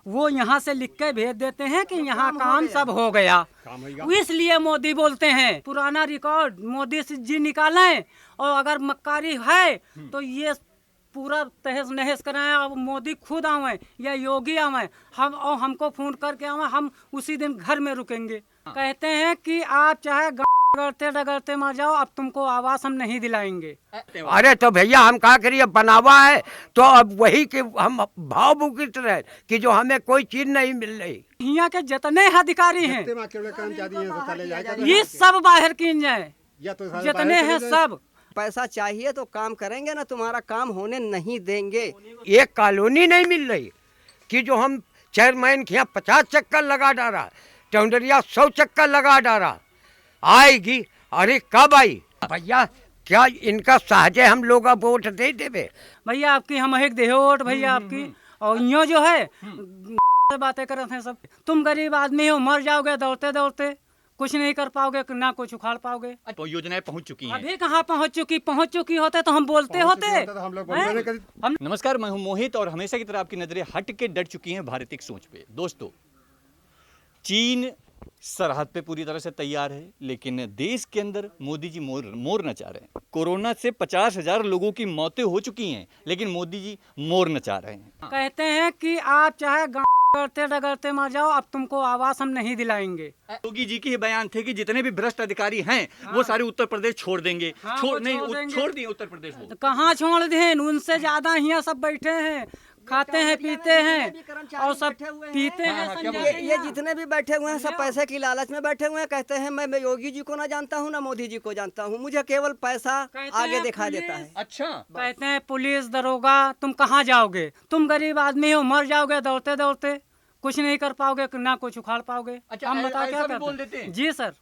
वो यहाँ से लिख के भेज देते हैं कि यहाँ काम सब हो गया। इसलिए मोदी बोलते हैं पुराना रिकॉर्ड मोदी जी निकालें, और अगर मक्कारी है तो ये पूरा तहस नहस कराएं। अब मोदी खुद आवे या योगी आवे, हम और हमको फोन करके आवे, हम उसी दिन घर में रुकेंगे। कहते हैं कि आप चाहे डगरते डगरते मर जाओ, अब तुमको आवास हम नहीं दिलाएंगे। अरे तो भैया हम क्या करिए, बनावा है तो अब वही कि हम भावुकित रहे कि जो हमें कोई चीज नहीं मिल रही। यहाँ के जितने अधिकारी हैं ये सब बाहर किन जाए, जितने हैं सब। पैसा चाहिए तो काम करेंगे ना, तुम्हारा काम होने नहीं देंगे। एक कॉलोनी नहीं मिल रही कि जो हम चेयरमैन के यहाँ 50 चक्कर लगा डाला, टौंडरिया 100 चक्कर लगा डाला, आएगी। अरे कब आई भैया, क्या इनका सहजे हम लोग अब वोट दे देवे? भैया आपकी हम एक दे वोट भैया आपकी, और यो जो है बातें करते हैं सब। तुम गरीब आदमी हो, मर जाओगे दौड़ते दौड़ते, कुछ नहीं कर पाओगे, ना कुछ उखाड़ पाओगे। तो योजनाएं पहुंच चुकी हैं। अभी कहाँ पहुंच चुकी होते तो हम बोलते होते। नमस्कार, मैं हूं मोहित और हमेशा की तरह आपकी नजरें हट के डट चुकी हैं भारतीय सोच पे। दोस्तों, चीन सरहद पे पूरी तरह से तैयार है, लेकिन देश के अंदर मोदी जी मोर नचा रहे हैं। कोरोना से 50,000 लोगों की मौतें हो चुकी हैं, लेकिन मोदी जी मोर नचा रहे हैं। कहते हैं कि आप चाहे डगरते डगरते मर जाओ, अब तुमको आवास हम नहीं दिलाएंगे। योगी जी के ये बयान थे कि जितने भी भ्रष्ट अधिकारी हैं वो सारे उत्तर प्रदेश छोड़ देंगे। छोड़ दिए उत्तर प्रदेश वो। कहाँ छोड़ दें, उनसे ज्यादा यहाँ सब बैठे हैं, खाते हैं पीते हैं और सब पीते हैं। ये जितने भी बैठे हुए हैं सब पैसे की लालच में बैठे हुए हैं। कहते हैं मैं योगी जी को ना जानता हूँ ना मोदी जी को जानता हूँ, मुझे केवल पैसा आगे दिखा देता है। अच्छा, कहते हैं पुलिस दरोगा तुम कहाँ जाओगे, तुम गरीब आदमी हो, मर जाओगे दौड़ते दौड़ते, कुछ नहीं कर पाओगे, ना कुछ उखाड़ पाओगे। अच्छा, हम बताओ क्या बोल देते हैं? जी सर,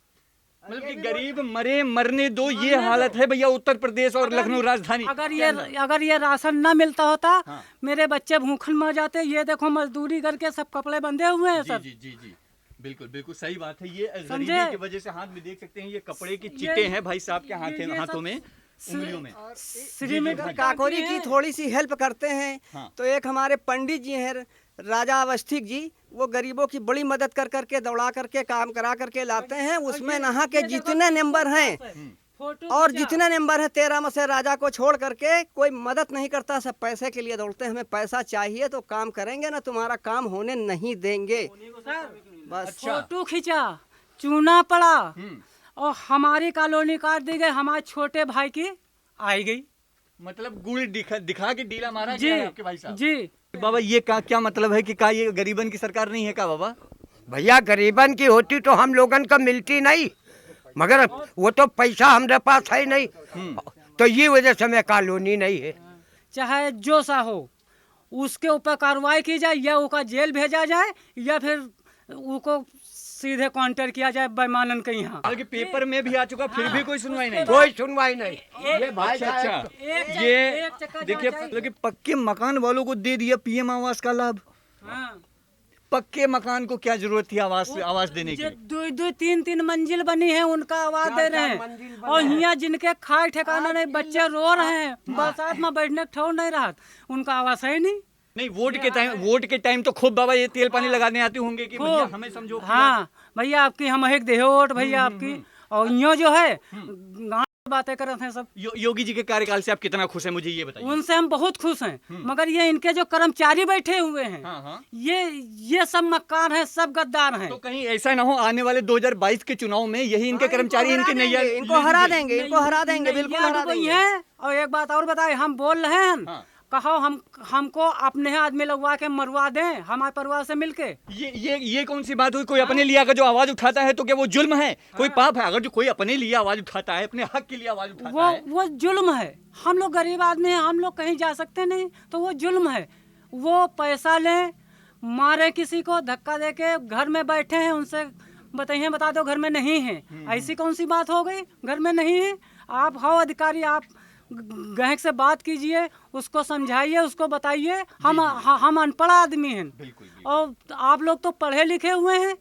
मतलब कि गरीब मरे मरने दो, ये हालत है भैया उत्तर प्रदेश और लखनऊ राजधानी। अगर ये राशन ना मिलता होता, मेरे बच्चे भूखन मर जाते। ये देखो मजदूरी करके सब कपड़े बंधे हुए हैं सर। जी बिल्कुल बिल्कुल सही बात है। ये गरीबी की वजह से हाथ में देख सकते हैं, ये कपड़े की चिटे हैं भाई साहब के हाथों में, उंगलियों में। श्रीमती काकोरी की थोड़ी सी हेल्प करते हैं तो एक हमारे पंडित जी हैं राजा अवस्थिक जी, वो गरीबों की बड़ी मदद कर करके दौड़ा करके काम करा करके लाते हैं। उसमें नहा के जितने नंबर हैं और जितने नंबर हैं 13 में से राजा को छोड़ करके कोई मदद नहीं करता, सब पैसे के लिए दौड़ते हैं। हमें पैसा चाहिए तो काम करेंगे ना, तुम्हारा काम होने नहीं देंगे। बस फोटो खींचा, चूना पड़ा और हमारी कॉलोनी काट दी गई, हमारे छोटे भाई की आई गई। मतलब गुड़ दिखा के डीला मारा जी, गया है आपके भाई साहब। जी बाबा, ये क्या मतलब है कि ये गरीबन की सरकार नहीं है क्या बाबा? भैया गरीबन की होती तो हम लोगन का मिलती नहीं, मगर वो तो पैसा हमारे पास है नहीं, तो ये वजह से हमें कॉलोनी नहीं है। चाहे जो सा हो उसके ऊपर कार्रवाई की जाए, या उसका जेल भेजा जाए, या फिर उसको सीधे काउंटर किया जाए बेईमानन के यहाँ। पेपर में भी आ चुका, फिर भी कोई सुनवाई नहीं। कोई सुनवाई नहीं। ये भाई अच्छा, ये देखिए, मतलब पक्के मकान वालों को दे दिया पीएम आवास का लाभ। पक्के मकान को क्या जरूरत थी आवास देने की? दो तीन मंजिल बनी है, उनका आवाज दे रहे हैं। और यहाँ जिनके खाए ठिकाना नहीं, बच्चे रो रहे हैं, बरसात में बैठने ठौर नहीं रहा, उनका आवास है नहीं। वोट के टाइम तो खूब बाबा ये तेल पानी लगाने आते होंगे कि भैया हमें समझो। हाँ भैया आपकी हम एक दे वोट भैया आपकी, और यो जो है बातें कर रहे हैं सब। योगी जी के कार्यकाल से आप कितना खुश हैं, मुझे ये बताइए। उनसे हम बहुत खुश हैं, मगर ये इनके जो कर्मचारी बैठे हुए हैं, ये सब मक्कार हैं, सब गद्दार हैं। तो कहीं ऐसा ना हो आने वाले 2022 के चुनाव में यही इनके कर्मचारी इनको हरा देंगे, बिल्कुल हरा देंगे। और एक बात और बताए, हम बोल रहे हैं कहो हमको अपने आदमी लगवा के मरवा दें हमारे परिवार से मिलके। ये कौन सी बात हुई? कोई अपने लिए अगर जो आवाज उठाता है तो क्या वो जुल्म है? कोई पाप है? अगर जो कोई अपने लिए आवाज उठाता है, अपने हक के लिए आवाज उठाता है, वो जुल्म है। हम लोग गरीब आदमी हैं, हम लोग कहीं जा सकते नहीं, तो वो जुल्म है। वो पैसा ले, मारे किसी को, धक्का दे के घर में बैठे हैं, उनसे बताइए, बता दो घर में नहीं है। ऐसी कौन सी बात हो गई, घर में नहीं है? आप हो अधिकारी, आप गहक से बात कीजिए, उसको समझाइए, उसको बताइए। हम अनपढ़ आदमी हैं और आप लोग तो पढ़े लिखे हुए हैं।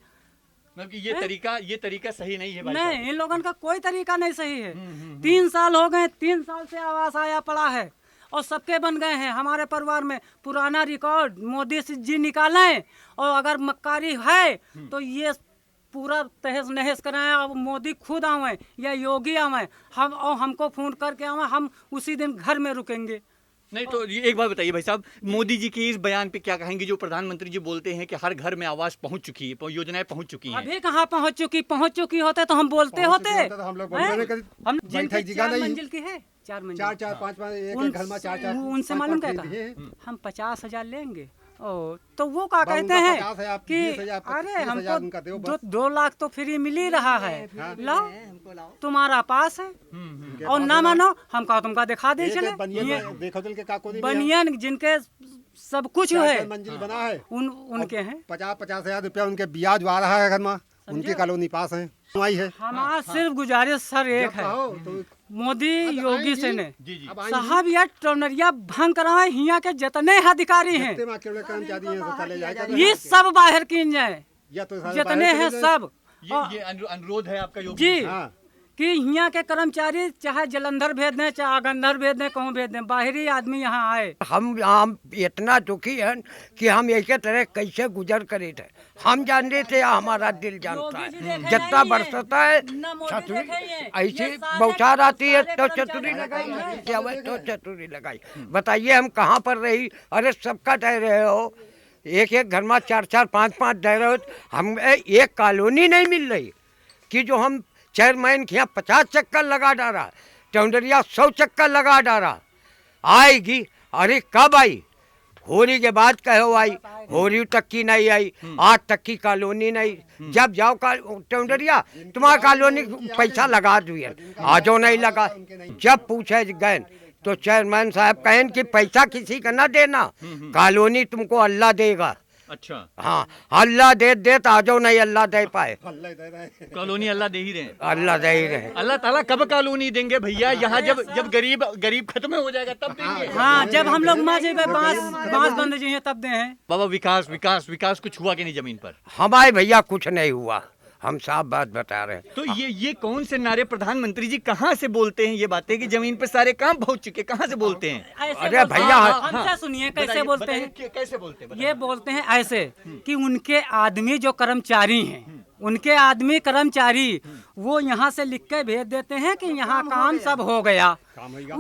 मतलब कि ये तरीका सही नहीं है भाई नहीं, इन लोगों का कोई तरीका नहीं सही है। 3 साल हो गए, 3 साल से आवास आया पड़ा है और सबके बन गए हैं। हमारे परिवार में पुराना रिकॉर्ड मोदी जी निकालें, और अगर मक्कारी है तो ये पूरा तहस नहस कराएं, और मोदी खुद आवें या योगी आवें, हम और हमको फ़ोन करके आवें, हम उसी दिन घर में रुकेंगे। नहीं तो ये एक बात बताइए भाई साहब, मोदी जी के इस बयान पे क्या कहेंगे जो प्रधानमंत्री जी बोलते हैं कि हर घर में आवास पहुंच चुकी है, योजनाएं पहुंच चुकी हैं। अभी कहाँ पहुंच चुकी होते तो हम बोलते होते। तो हम लोग हैं? बोलते नहीं, हम बैठक जिनकी जगह 4 नहीं। मंजिल की है, 4 मंजिल, 4 5 एक एक घर में 4 उनसे मालूम क्या कहा, हम 50,000 लेंगे। ओ तो वो क्या बाबू कहते का हैं 50,000, कि 20,000, अरे 25,000 उनका दो हमको बस। 2 लाख तो फ्री मिल ही रहा है, लाओ तुम्हारा पास है, और ना मानो हम कहा तुमका दिखा दे चले। ये देखो दिल के काको दी बनियान जिनके सब कुछ है मंजिल बना है, उनके हैं। 50,000 रुपया उनके ब्याज आ रहा है घर में, उनकी कॉलोनी पास है, आई है। हमारा सिर्फ गुजारिश सर एक है, तो मोदी योगी से ने जी जी साहब ये टोनरिया भंग करावे, हिया के जितने अधिकारी हैं जितने केवल कर्मचारी हैं तो चले जाएगा। ये सब बाहर किन जाए, या तो सारे जितने बाहर हैं चले जाए। सब। ये अनुरोध है आपका योगी जी हाँ, कि यहाँ के कर्मचारी चाहे जलंधर भेज दें, चाहे आगंदर भेज दें, कहूँ भेज दें, बाहरी आदमी यहाँ आए। हम इतना दुखी हैं कि हम एक तरह कैसे गुजर करे थे, हम जान रहे थे या हमारा दिल जानता है। जितना बरसता है छतरी ऐसी बौछार आती है तो चतुरी लगाई, क्या हुआ तो चतुरी लगाई। बताइए हम कहाँ पर रही, अरे सबका रह रहे हो, एक एक घर में 4 5 रह रहे हो, हम एक कॉलोनी नहीं मिल रही कि जो हम चेयरमैन के यहाँ 50 चक्कर लगा डाला, टौंडरिया 100 चक्कर लगा डाला, आएगी, अरे कब आई, होली के बाद कहो आई, होली तक की नहीं आई, आज तक की कॉलोनी नहीं। जब जाओ टौंडरिया तुम्हारा कॉलोनी पैसा लगा दिए, आजो नहीं लगा। जब पूछे गए तो चेयरमैन साहब कहें कि पैसा किसी का ना देना, कॉलोनी तुमको अल्लाह देगा। अच्छा हाँ, अल्लाह दे तो आजो नहीं अल्लाह दे पाए, अल्लाह दे रहा है। कॉलोनी अल्लाह दे ही रहे हैं। अल्लाह दे ही रहे। अल्लाह ताला कब कॉलोनी देंगे भैया, यहाँ जब गरीब खत्म हो जाएगा तब देंगे। हाँ, जब हम लोग माँ जी पे बांस बंद जी हैं तब दे हैं। बाबा विकास विकास विकास कुछ हुआ कि नहीं जमीन पर? हमारे भैया कुछ नहीं हुआ, हम साफ बात बता रहे हैं। तो ये कौन से नारे प्रधानमंत्री जी कहाँ से बोलते हैं ये बातें कि जमीन पर सारे काम पहुंच चुके, कहाँ से बोलते हैं? ऐसे अरे बोलते भैया, हैं, हमसे सुनिए कैसे बताइए, बोलते बताइए, हैं। कैसे बोलते हैं? ये बोलते हैं ऐसे कि उनके आदमी जो कर्मचारी हैं, उनके आदमी कर्मचारी वो यहाँ से लिख के भेज देते हैं कि यहाँ काम सब हो गया,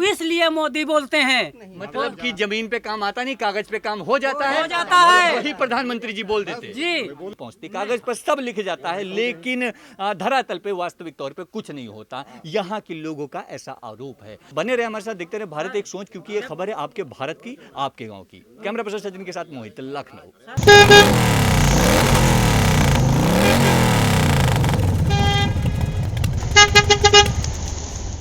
इसलिए मोदी बोलते हैं। मतलब कि जमीन पे काम आता नहीं, कागज पे काम हो जाता है, हो जाता है। वही प्रधानमंत्री जी बोल देते हैं। जी पहुंचती कागज पर सब लिख जाता है, लेकिन धरातल पे वास्तविक तौर पे कुछ नहीं होता। यहाँ के लोगों का ऐसा आरोप है। बने रहे हमारे साथ, देखते रहे भारत एक सोच, क्योंकि ये खबर है आपके भारत की, आपके गाँव की। कैमरा पर्सन सचिन के साथ मोहित, लखनऊ।